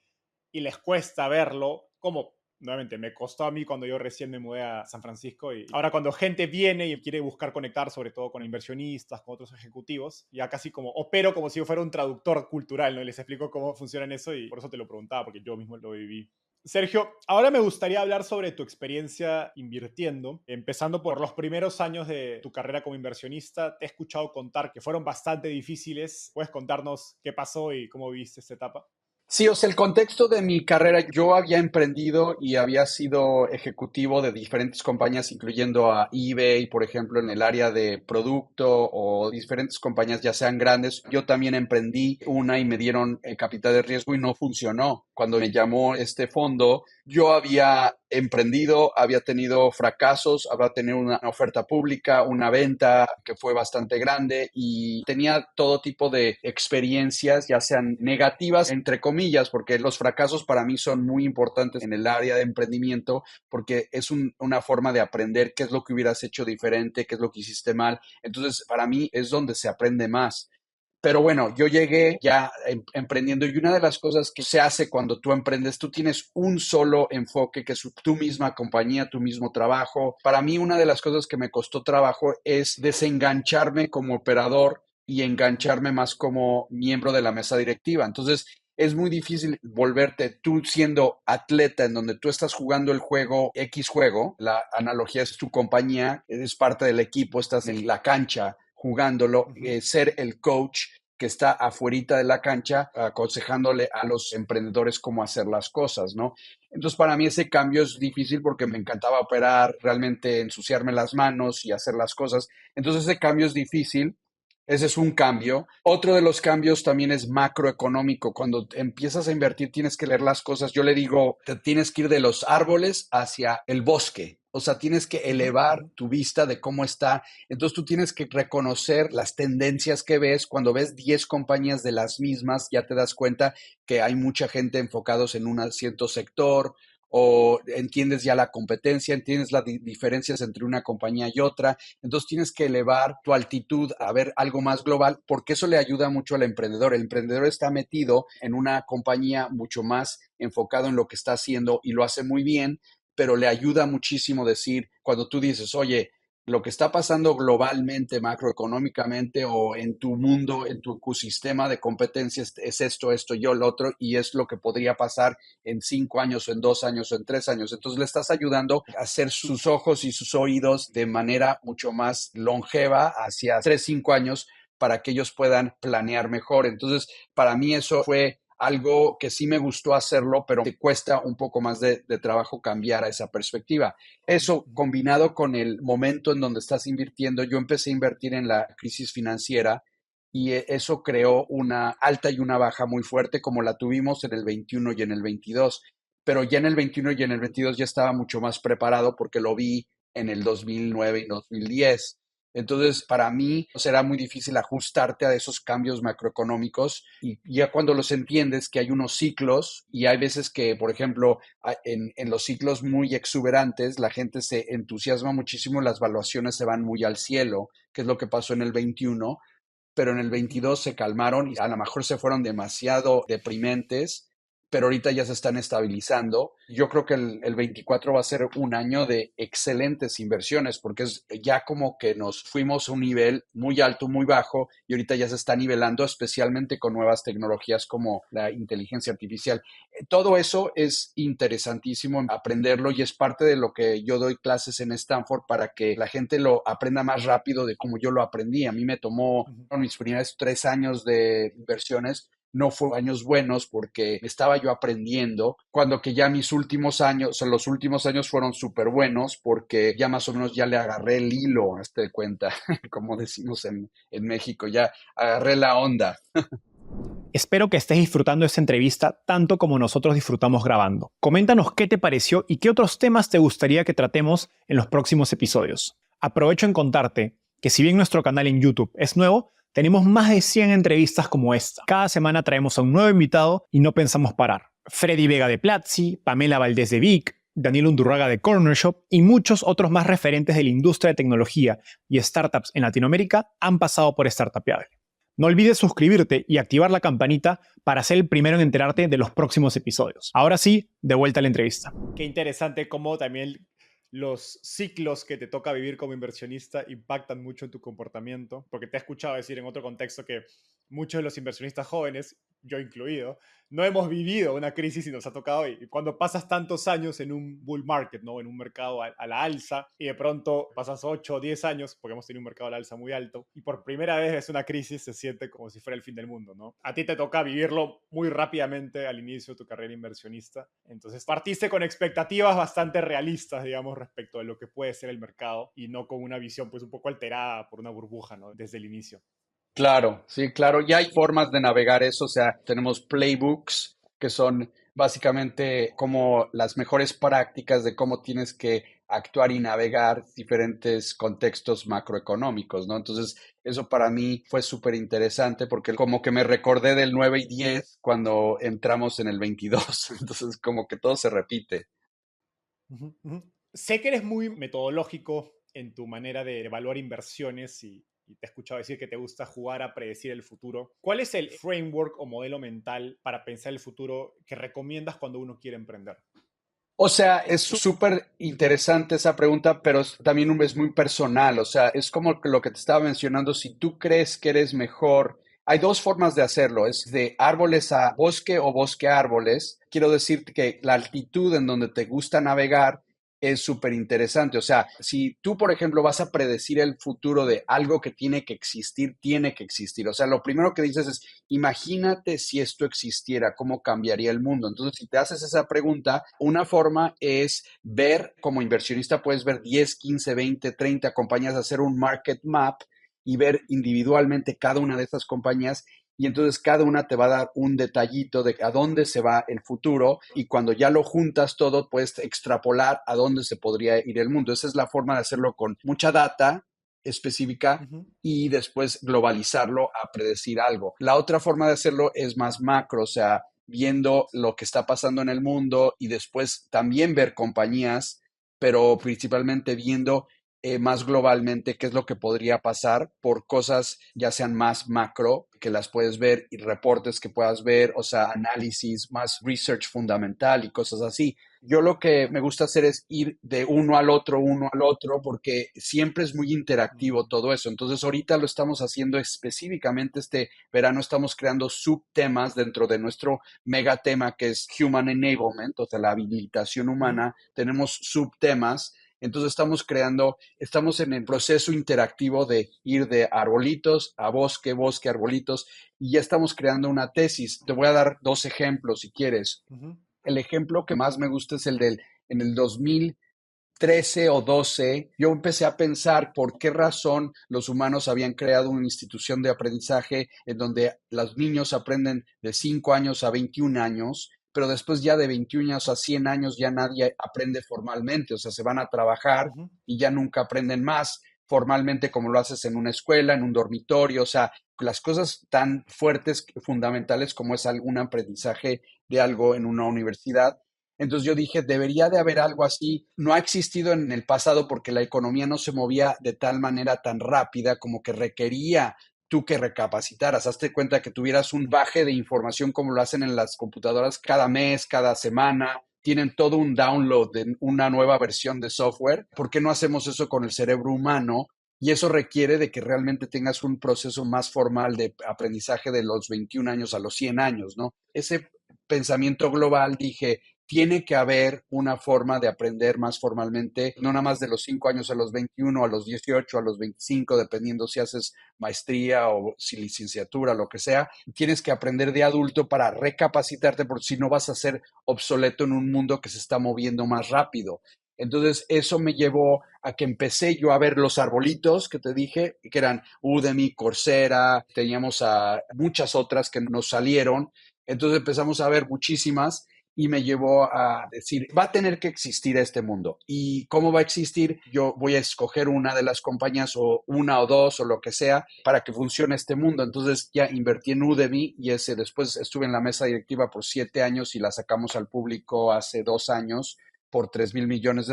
y les cuesta verlo, como nuevamente me costó a mí cuando yo recién me mudé a San Francisco y ahora cuando gente viene y quiere buscar conectar sobre todo con inversionistas, con otros ejecutivos, ya casi como opero como si yo fuera un traductor cultural, ¿no? Y les explico cómo funciona eso y por eso te lo preguntaba, porque yo mismo lo viví. Sergio, ahora me gustaría hablar sobre tu experiencia invirtiendo, empezando por los primeros años de tu carrera como inversionista. Te he escuchado contar que fueron bastante difíciles. ¿Puedes contarnos qué pasó y cómo viviste esta etapa? Sí, o sea, el contexto de mi carrera, yo había emprendido y había sido ejecutivo de diferentes compañías, incluyendo a eBay, por ejemplo, en el área de producto o diferentes compañías, ya sean grandes. Yo también emprendí una y me dieron capital de riesgo y no funcionó. Cuando me llamó este fondo, yo había emprendido, había tenido fracasos, había tenido una oferta pública, una venta que fue bastante grande y tenía todo tipo de experiencias, ya sean negativas, entre comillas, porque los fracasos para mí son muy importantes en el área de emprendimiento, porque es una forma de aprender qué es lo que hubieras hecho diferente, qué es lo que hiciste mal. Entonces, para mí es donde se aprende más. Pero bueno, yo llegué ya emprendiendo y una de las cosas que se hace cuando tú emprendes, tú tienes un solo enfoque que es tu misma compañía, tu mismo trabajo. Para mí una de las cosas que me costó trabajo es desengancharme como operador y engancharme más como miembro de la mesa directiva. Entonces, es muy difícil volverte tú siendo atleta en donde tú estás jugando el juego X juego, la analogía es tu compañía, eres parte del equipo, estás en la cancha jugándolo, Ujú. ser el coach que está afuerita de la cancha aconsejándole a los emprendedores cómo hacer las cosas, ¿no? Entonces, para mí ese cambio es difícil porque me encantaba operar, realmente ensuciarme las manos y hacer las cosas. Entonces, ese cambio es difícil Ese es un cambio. Otro de los cambios también es macroeconómico. Cuando empiezas a invertir, tienes que leer las cosas. Yo le digo, te tienes que ir de los árboles hacia el bosque. O sea, tienes que Ujú, elevar ujú. tu vista de cómo está. Entonces tú tienes que reconocer las tendencias que ves. Cuando ves 10 compañías de las mismas, ya te das cuenta que hay mucha gente enfocados en un cierto sector o entiendes ya la competencia, entiendes las diferencias entre una compañía y otra. Entonces tienes que elevar tu altitud a ver algo más global, porque eso le ayuda mucho al emprendedor. El emprendedor está metido en una compañía mucho más enfocado en lo que está haciendo y lo hace muy bien, pero le ayuda muchísimo decir, cuando tú dices, oye, lo que está pasando globalmente, macroeconómicamente o en tu mundo, en tu ecosistema de competencias es esto, esto, yo, lo otro, y es lo que podría pasar en 5 años o en 2 años o en 3 años. Entonces le estás ayudando a hacer sus ojos y sus oídos de manera mucho más longeva hacia 3, 5 años para que ellos puedan planear mejor. Entonces, para mí eso fue algo que sí me gustó hacerlo, pero te cuesta un poco más de trabajo cambiar a esa perspectiva. Ujú, Eso ujú. combinado con el momento en donde estás invirtiendo, yo empecé a invertir en la crisis financiera y eso creó una alta y una baja muy fuerte como la tuvimos en el 21 y en el 22, pero ya en el 21 y en el 22 ya estaba mucho más preparado porque lo vi en el 2009 y 2010. Entonces, para mí será muy difícil ajustarte a esos cambios macroeconómicos y ya cuando los entiendes que hay unos ciclos y hay veces que, por ejemplo, en los ciclos muy exuberantes, la gente se entusiasma muchísimo, las valuaciones se van muy al cielo, que es lo que pasó en el 21, pero en el Ujú. 22 se calmaron y a lo mejor se fueron demasiado deprimentes, pero ahorita ya se están estabilizando. Yo creo que el 24 va a ser un año de excelentes inversiones porque es ya como que nos fuimos a un nivel muy alto, muy bajo y ahorita ya se está nivelando, especialmente con nuevas tecnologías como la inteligencia artificial. Todo eso es interesantísimo aprenderlo y es parte de lo que yo doy clases en Stanford para que la gente lo aprenda más rápido de como yo lo aprendí. A mí me tomó Ujú. mis primeros 3 años de inversiones. No fueron años buenos porque estaba yo aprendiendo, cuando que ya mis últimos años, o sea, los últimos años fueron súper buenos porque ya más o menos ya le agarré el hilo, hazte de cuenta, como decimos en México, ya agarré la onda. Espero que estés disfrutando esta entrevista tanto como nosotros disfrutamos grabando. Coméntanos qué te pareció y qué otros temas te gustaría que tratemos en los próximos episodios. Aprovecho en contarte que si bien nuestro canal en YouTube es nuevo, tenemos más de 100 entrevistas como esta. Cada semana traemos a un nuevo invitado y no pensamos parar. Freddy Vega de Platzi, Pamela Valdés de Vic, Daniel Undurraga de Corner Shop y muchos otros más referentes de la industria de tecnología y startups en Latinoamérica han pasado por Startupiable. No olvides suscribirte y activar la campanita para ser el primero en enterarte de los próximos episodios. Ahora sí, de vuelta a la entrevista. Qué interesante cómo también los ciclos que te toca vivir como inversionista impactan mucho en tu comportamiento, porque te he escuchado decir en otro contexto que muchos de los inversionistas jóvenes, yo incluido, no hemos vivido una crisis y nos ha tocado hoy. Y cuando pasas tantos años en un bull market, ¿no? En un mercado a la alza, y de pronto pasas 8 o 10 años, porque hemos tenido un mercado a la alza muy alto, y por primera vez ves una crisis, se siente como si fuera el fin del mundo, ¿no? A ti te toca vivirlo muy rápidamente al inicio de tu carrera inversionista. Entonces partiste con expectativas bastante realistas, digamos, respecto de lo que puede ser el mercado, y no con una visión pues un poco alterada por una burbuja, ¿no? Desde el inicio. Claro, sí, claro. Ya hay formas de navegar eso, o sea, tenemos playbooks que son básicamente como las mejores prácticas de cómo tienes que actuar y navegar diferentes contextos macroeconómicos, ¿no? Entonces, eso para mí fue súper interesante porque como que me recordé del 9 y 10 cuando entramos en el 22. Entonces como que todo se repite. Uh-huh, uh-huh. Sé que eres muy metodológico en tu manera de evaluar inversiones y te he escuchado decir que te gusta jugar a predecir el futuro. ¿Cuál es el framework o modelo mental para pensar el futuro que recomiendas cuando uno quiere emprender? O sea, es súper interesante esa pregunta, pero también es muy personal. O sea, es como lo que te estaba mencionando. Si tú crees que eres mejor, hay dos formas de hacerlo. Es de árboles a bosque o bosque a árboles. Quiero decirte que la altitud en donde te gusta navegar es súper interesante. O sea, si tú, por ejemplo, vas a predecir el futuro de algo que tiene que existir, tiene que existir. O sea, lo primero que dices es, imagínate si esto existiera, ¿cómo cambiaría el mundo? Entonces, si te haces esa pregunta, una forma es ver, como inversionista puedes ver 10, 15, 20, 30 compañías, hacer un market map y ver individualmente cada una de esas compañías y entonces cada una te va a dar un detallito de a dónde se va el futuro y cuando ya lo juntas todo, puedes extrapolar a dónde se podría ir el mundo. Esa es la forma de hacerlo con mucha data específica Ujú, y después globalizarlo a predecir algo. La otra forma de hacerlo es más macro, o sea, viendo lo que está pasando en el mundo y después también ver compañías, pero principalmente viendo más globalmente qué es lo que podría pasar por cosas ya sean más macro, que las puedes ver y reportes que puedas ver, o sea, análisis, más research fundamental y cosas así. Yo lo que me gusta hacer es ir de uno al otro, porque siempre es muy interactivo ujú, todo eso. Entonces, ahorita lo estamos haciendo específicamente este verano, estamos creando subtemas dentro de nuestro megatema que es Human Enablement, o sea, la habilitación ujú, humana. Tenemos subtemas. Entonces estamos en el proceso interactivo de ir de arbolitos a bosque, bosque, arbolitos, y ya estamos creando una tesis. Te voy a dar dos ejemplos si quieres. ujú, El ejemplo que más me gusta es en el 2013 o 12, yo empecé a pensar por qué razón los humanos habían creado una institución de aprendizaje en donde los niños aprenden de 5 años a 21 años, pero después ya de 21 años a 100 años ya nadie aprende formalmente, o sea, se van a trabajar ujú. y ya nunca aprenden más formalmente como lo haces en una escuela, en un dormitorio, o sea, las cosas tan fuertes, fundamentales como es algún aprendizaje de algo en una universidad. Entonces yo dije, debería de haber algo así. No ha existido en el pasado porque la economía no se movía de tal manera tan rápida como que requería tú que recapacitaras. Hazte cuenta que tuvieras un baje de información como lo hacen en las computadoras cada mes, cada semana. Tienen todo un download de una nueva versión de software. ¿Por qué no hacemos eso con el cerebro humano? Y eso requiere de que realmente tengas un proceso más formal de aprendizaje de los 21 años a los 100 años, ¿no? Ese pensamiento global, dije, tiene que haber una forma de aprender más formalmente, no nada más de los 5 años a los 21, a los 18, a los 25, dependiendo si haces maestría o si licenciatura, lo que sea. Tienes que aprender de adulto para recapacitarte, porque si no vas a ser obsoleto en un mundo que se está moviendo más rápido. Entonces, eso me llevó a que empecé yo a ver los arbolitos que te dije, que eran Udemy, Coursera, teníamos a muchas otras que nos salieron. Entonces empezamos a ver muchísimas y me llevó a decir, va a tener que existir este mundo. ¿Y cómo va a existir? Yo voy a escoger una de las compañías o una o dos o lo que sea para que funcione este mundo. Entonces ya invertí en Udemy y ese después estuve en la mesa directiva por 7 años y la sacamos al público hace 2 años por $3,000 millones.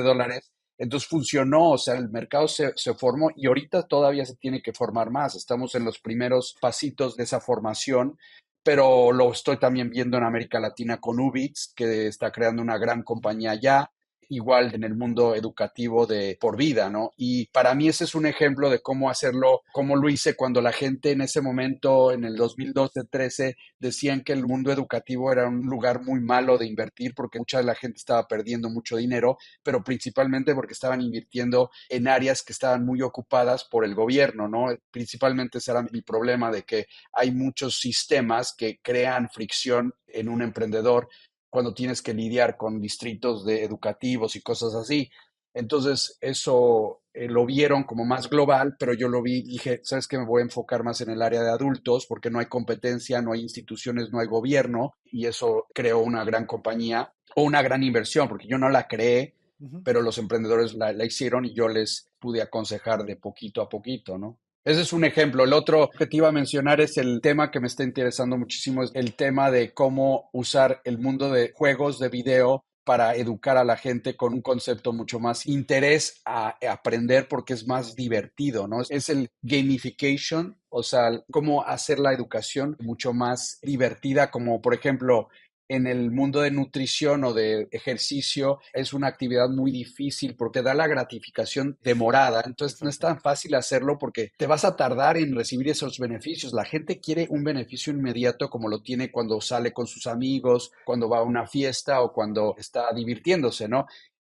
Entonces funcionó, o sea, el mercado se formó y ahorita todavía se tiene que formar más. Estamos en los primeros pasitos de esa formación, pero lo estoy también viendo en América Latina con Ubix, que está creando una gran compañía allá, igual en el mundo educativo de por vida, ¿no? Y para mí ese es un ejemplo de cómo hacerlo, cómo lo hice cuando la gente en ese momento, en el 2012-13, decían que el mundo educativo era un lugar muy malo de invertir porque mucha de la gente estaba perdiendo mucho dinero, pero principalmente porque estaban invirtiendo en áreas que estaban muy ocupadas por el gobierno, ¿no? Principalmente ese era mi problema de que hay muchos sistemas que crean fricción en un emprendedor cuando tienes que lidiar con distritos de educativos y cosas así. Entonces, eso lo vieron como más global, pero yo lo vi y dije, ¿sabes qué? Me voy a enfocar más en el área de adultos porque no hay competencia, no hay instituciones, no hay gobierno y eso creó una gran compañía o una gran inversión, porque yo no la creé, Ujú. pero los emprendedores la hicieron y yo les pude aconsejar de poquito a poquito, ¿no? Ese es un ejemplo. El otro que te iba a mencionar es el tema que me está interesando muchísimo, es el tema de cómo usar el mundo de juegos de video para educar a la gente con un concepto mucho más interés a aprender porque es más divertido, ¿no? Es el gamification, o sea, cómo hacer la educación mucho más divertida, como por ejemplo en el mundo de nutrición o de ejercicio es una actividad muy difícil porque te da la gratificación demorada. Entonces no es Exacto. tan fácil hacerlo porque te vas a tardar en recibir esos beneficios. La gente quiere un beneficio inmediato como lo tiene cuando sale con sus amigos, cuando va a una fiesta o cuando está divirtiéndose, ¿no?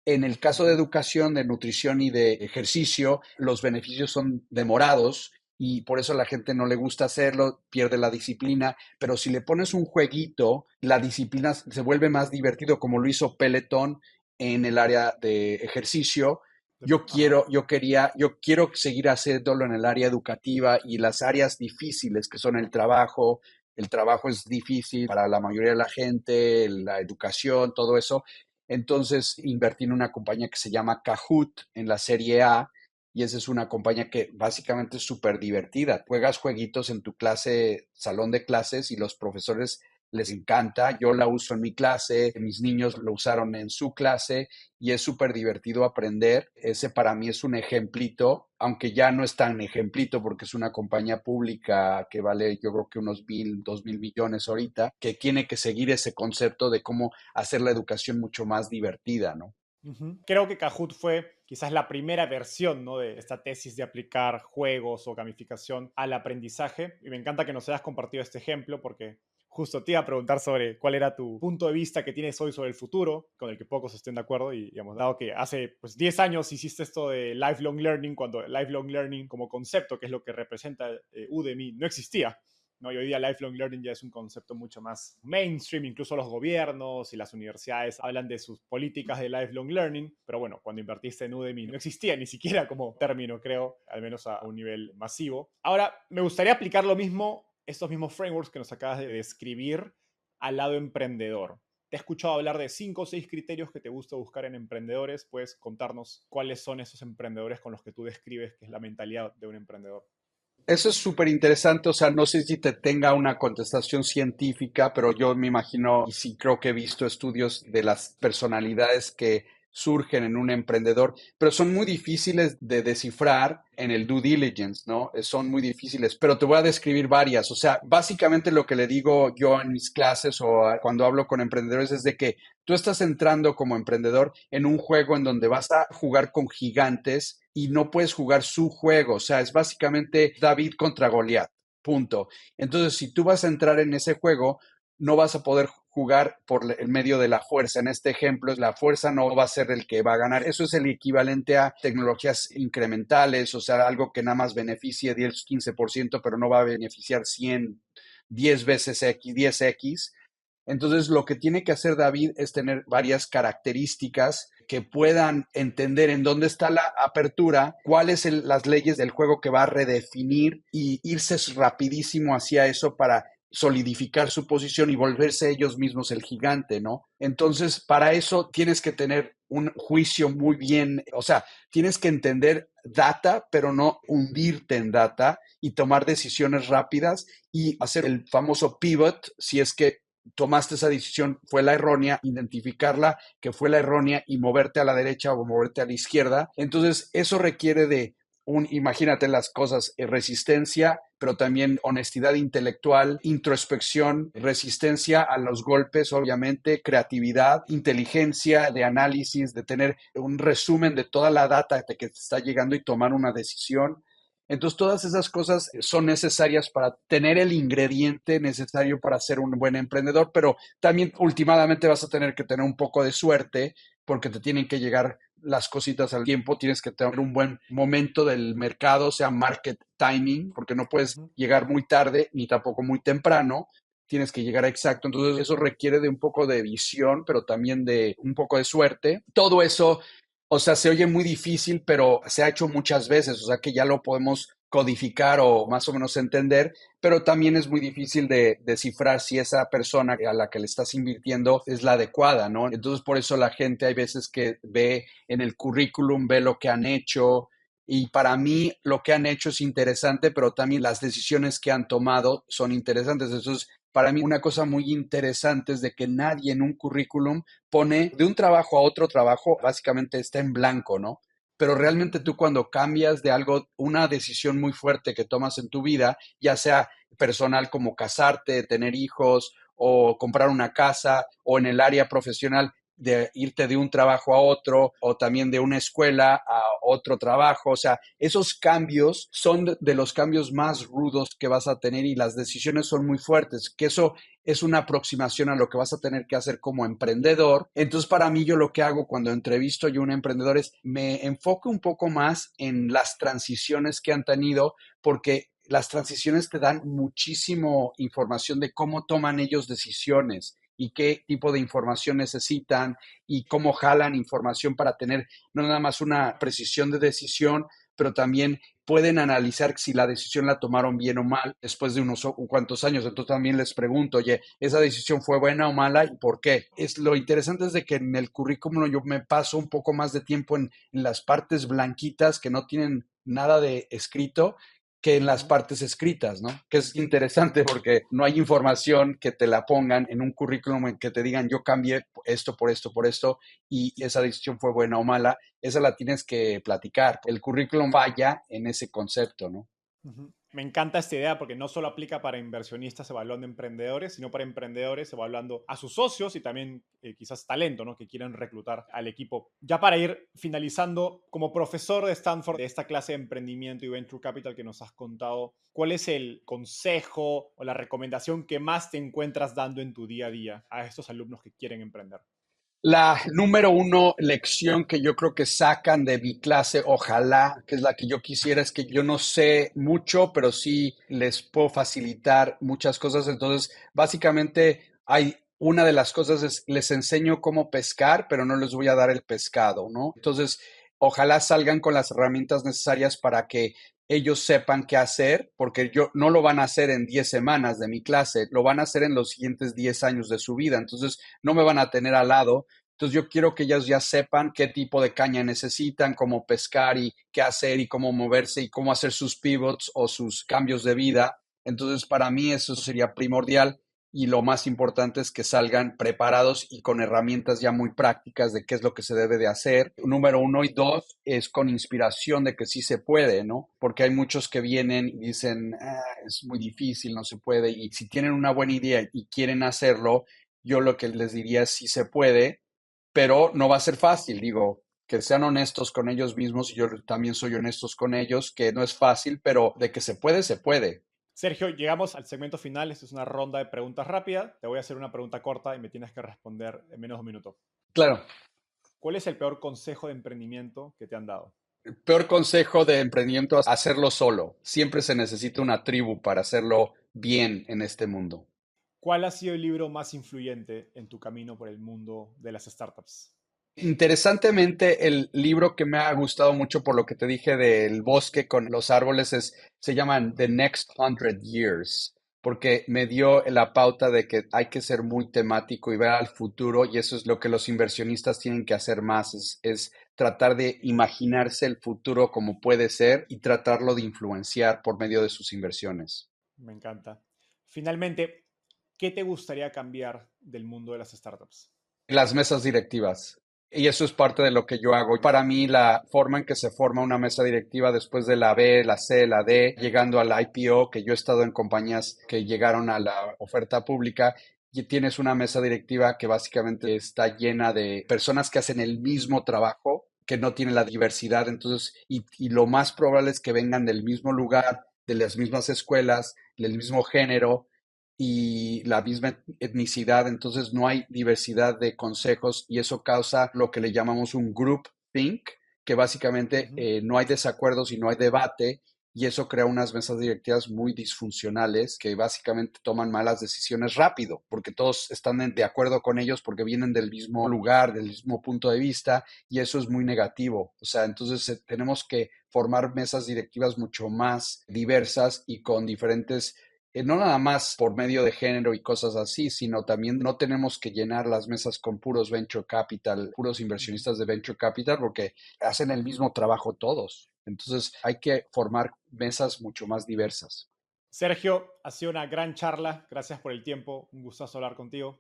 En el caso de Ujú. educación, de nutrición y de ejercicio, los beneficios son demorados y por eso a la gente no le gusta hacerlo, pierde la disciplina, pero si le pones un jueguito, la disciplina se vuelve más divertido, como lo hizo Peloton en el área de ejercicio, Ajá. yo quiero seguir haciéndolo en el área educativa y las áreas difíciles que son el trabajo. El trabajo es difícil para la mayoría de la gente, la educación, todo eso. Entonces invertí en una compañía que se llama Kahoot en la serie A y esa es una compañía que básicamente es súper divertida. Juegas jueguitos en tu clase, salón de clases y los profesores les encanta. Yo la uso en mi clase, mis niños lo usaron en su clase y es súper divertido aprender. Ese para mí es un ejemplito, aunque ya no es tan ejemplito porque es una compañía pública que vale yo creo que unos 1,000, 2,000 millones ahorita, que tiene que seguir ese concepto de cómo hacer la educación mucho más divertida, ¿no? Ujú. Creo que Kahoot fue quizás la primera versión, ¿no?, de esta tesis de aplicar juegos o gamificación al aprendizaje. Y me encanta que nos hayas compartido este ejemplo porque justo te iba a preguntar sobre cuál era tu punto de vista que tienes hoy sobre el futuro, con el que pocos estén de acuerdo. Y digamos, dado que hace pues 10 años hiciste esto de lifelong learning, cuando lifelong learning como concepto, que es lo que representa Udemy, no existía. ¿No? Y hoy día lifelong learning ya es un concepto mucho más mainstream, incluso los gobiernos y las universidades hablan de sus políticas de lifelong learning, pero bueno, cuando invertiste en Udemy no existía ni siquiera como término, creo, al menos a un nivel masivo. Ahora, me gustaría aplicar lo mismo, estos mismos frameworks que nos acabas de describir al lado emprendedor. Te he escuchado hablar de 5 o 6 criterios que te gusta buscar en emprendedores. ¿Puedes contarnos cuáles son esos emprendedores con los que tú describes que es la mentalidad de un emprendedor? Eso es súper interesante, o sea, no sé si te tenga una contestación científica, pero yo me imagino y sí creo que he visto estudios de las personalidades que surgen en un emprendedor, pero son muy difíciles de descifrar en el due diligence, ¿no? Son muy difíciles, pero te voy a describir varias. O sea, básicamente lo que le digo yo en mis clases o cuando hablo con emprendedores es de que tú estás entrando como emprendedor en un juego en donde vas a jugar con gigantes y no puedes jugar su juego. O sea, es básicamente David contra Goliat. Punto. Entonces, si tú vas a entrar en ese juego, no vas a poder jugar por el medio de la fuerza. En este ejemplo, la fuerza no va a ser el que va a ganar. Eso es el equivalente a tecnologías incrementales, o sea, algo que nada más beneficie 10, 15%, pero no va a beneficiar 100, 10 veces X, 10X. Entonces, lo que tiene que hacer David es tener varias características que puedan entender en dónde está la apertura, cuáles son las leyes del juego que va a redefinir y irse rapidísimo hacia eso para solidificar su posición y volverse ellos mismos el gigante, ¿no? Entonces, para eso tienes que tener un juicio muy bien, o sea, tienes que entender data, pero no hundirte en data y tomar decisiones rápidas y hacer el famoso pivot si es que tomaste esa decisión, fue la errónea, identificarla que fue la errónea y moverte a la derecha o moverte a la izquierda. Entonces, eso requiere de imagínate las cosas, resistencia, pero también honestidad intelectual, introspección, resistencia a los golpes, obviamente, creatividad, inteligencia de análisis, de tener un resumen de toda la data que te está llegando y tomar una decisión. Entonces, todas esas cosas son necesarias para tener el ingrediente necesario para ser un buen emprendedor, pero también últimamente vas a tener que tener un poco de suerte porque te tienen que llegar las cositas al tiempo, tienes que tener un buen momento del mercado, o sea, market timing, porque no puedes Ujú. llegar muy tarde ni tampoco muy temprano, tienes que llegar exacto. Entonces, eso requiere de un poco de visión, pero también de un poco de suerte. Todo eso, o sea, se oye muy difícil, pero se ha hecho muchas veces, o sea, que ya lo podemos codificar o más o menos entender, pero también es muy difícil de descifrar si esa persona a la que le estás invirtiendo es la adecuada, ¿no? Entonces, por eso la gente hay veces que ve en el currículum, ve lo que han hecho, y para mí lo que han hecho es interesante, pero también las decisiones que han tomado son interesantes. Entonces, para mí una cosa muy interesante es de que nadie en un currículum pone de un trabajo a otro trabajo, básicamente está en blanco, ¿no? Pero Ujú. realmente tú cuando cambias de algo, una decisión muy fuerte que tomas en tu vida, ya sea personal como casarte, tener hijos o comprar una casa o en el área profesional de irte de un trabajo a otro o también de una escuela a otro trabajo. O sea, esos cambios son de los cambios más rudos que vas a tener y las decisiones son muy fuertes, que eso es una aproximación a lo que vas a tener que hacer como emprendedor. Entonces, para mí, yo lo que hago cuando entrevisto a un emprendedor es me enfoco un poco más en las transiciones que han tenido, porque las transiciones te dan muchísimo información de cómo toman ellos decisiones y qué tipo de información necesitan y cómo jalan información para tener no nada más una precisión de decisión, pero también pueden analizar si la decisión la tomaron bien o mal después de unos cuantos años. Entonces también les pregunto, oye, ¿esa decisión fue buena o mala y por qué? Lo interesante es de que en el currículum yo me paso un poco más de tiempo en las partes blanquitas que no tienen nada de escrito que en las partes escritas, ¿no? Que es interesante porque no hay información que te la pongan en un currículum en que te digan yo cambié esto por esto por esto y esa decisión fue buena o mala. Esa la tienes que platicar. El currículum falla en ese concepto, ¿no? Ujú. Me encanta esta idea porque no solo aplica para inversionistas evaluando emprendedores, sino para emprendedores evaluando a sus socios y también quizás talento, ¿no? Que quieran reclutar al equipo. Ya para ir finalizando, como profesor de Stanford de esta clase de emprendimiento y venture capital que nos has contado, ¿cuál es el consejo o la recomendación que más te encuentras dando en tu día a día a estos alumnos que quieren emprender? La número uno lección que yo creo que sacan de mi clase, ojalá, que es la que yo quisiera, es que yo no sé mucho, pero sí les puedo facilitar muchas cosas. Entonces, básicamente, hay una de las cosas es, les enseño cómo pescar, pero no les voy a dar el pescado, ¿no? Entonces, ojalá salgan con las herramientas necesarias para que ellos sepan qué hacer, porque yo no lo van a hacer en 10 semanas de mi clase, lo van a hacer en los siguientes 10 años de su vida. Entonces, no me van a tener al lado. Entonces yo quiero que ellas ya sepan qué tipo de caña necesitan, cómo pescar y qué hacer y cómo moverse y cómo hacer sus pivots o sus cambios de vida. Entonces para mí eso sería primordial y lo más importante es que salgan preparados y con herramientas ya muy prácticas de qué es lo que se debe de hacer. Número uno y dos es con inspiración de que sí se puede, ¿no? Porque hay muchos que vienen y dicen, es muy difícil, no se puede. Y si tienen una buena idea y quieren hacerlo, yo lo que les diría es sí se puede, pero no va a ser fácil, digo, que sean honestos con ellos mismos y yo también soy honestos con ellos, que no es fácil, pero de que se puede, se puede. Sergio, llegamos al segmento final. Esta es una ronda de preguntas rápidas. Te voy a hacer una pregunta corta y me tienes que responder en menos de un minuto. Claro, ¿Cuál es el peor consejo de emprendimiento que te han dado? el peor consejo de emprendimiento es hacerlo solo. Siempre se necesita una tribu para hacerlo bien en este mundo. ¿Cuál ha sido el libro más influyente en tu camino por el mundo de las startups? Interesantemente, el libro que me ha gustado mucho por lo que te dije del bosque con los árboles se llaman The Next 100 Years, porque me dio la pauta de que hay que ser muy temático y ver al futuro, y eso es lo que los inversionistas tienen que hacer más, es tratar de imaginarse el futuro como puede ser y tratarlo de influenciar por medio de sus inversiones. Me encanta. Finalmente, ¿qué te gustaría cambiar del mundo de las startups? Las mesas directivas. Y eso es parte de lo que yo hago. Para mí, la forma en que se forma una mesa directiva después de la B, la C, la D, llegando al IPO, que yo he estado en compañías que llegaron a la oferta pública, y tienes una mesa directiva que básicamente está llena de personas que hacen el mismo trabajo, que no tienen la diversidad. Entonces, y lo más probable es que vengan del mismo lugar, de las mismas escuelas, del mismo género y la misma etnicidad, entonces no hay diversidad de consejos y eso causa lo que le llamamos un group think, que básicamente no hay desacuerdos y no hay debate y eso crea unas mesas directivas muy disfuncionales que básicamente toman malas decisiones rápido, porque todos están de acuerdo con ellos porque vienen del mismo lugar, del mismo punto de vista y eso es muy negativo. O sea, entonces tenemos que formar mesas directivas mucho más diversas y con diferentes no nada más por medio de género y cosas así, sino también no tenemos que llenar las mesas con puros venture capital, puros inversionistas de venture capital, porque hacen el mismo trabajo todos. Entonces hay que formar mesas mucho más diversas. Sergio, ha sido una gran charla. Gracias por el tiempo. Un gustazo hablar contigo.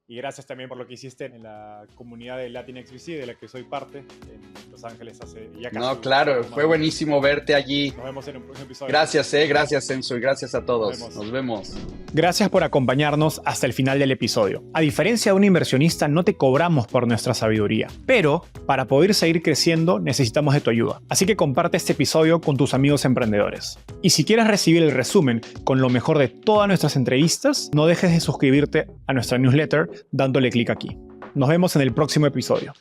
Y gracias también por lo que hiciste en la comunidad de Latinx VC, de la que soy parte, en Los Ángeles hace ya casi. No, claro, fue buenísimo verte allí. Nos vemos en un próximo episodio. Gracias, Enzo, y gracias a todos. Nos vemos. Gracias por acompañarnos hasta el final del episodio. A diferencia de un inversionista, no te cobramos por nuestra sabiduría, pero para poder seguir creciendo necesitamos de tu ayuda. Así que comparte este episodio con tus amigos emprendedores. Y si quieres recibir el resumen con lo mejor de todas nuestras entrevistas, no dejes de suscribirte a nuestra newsletter dándole clic aquí. Nos vemos en el próximo episodio.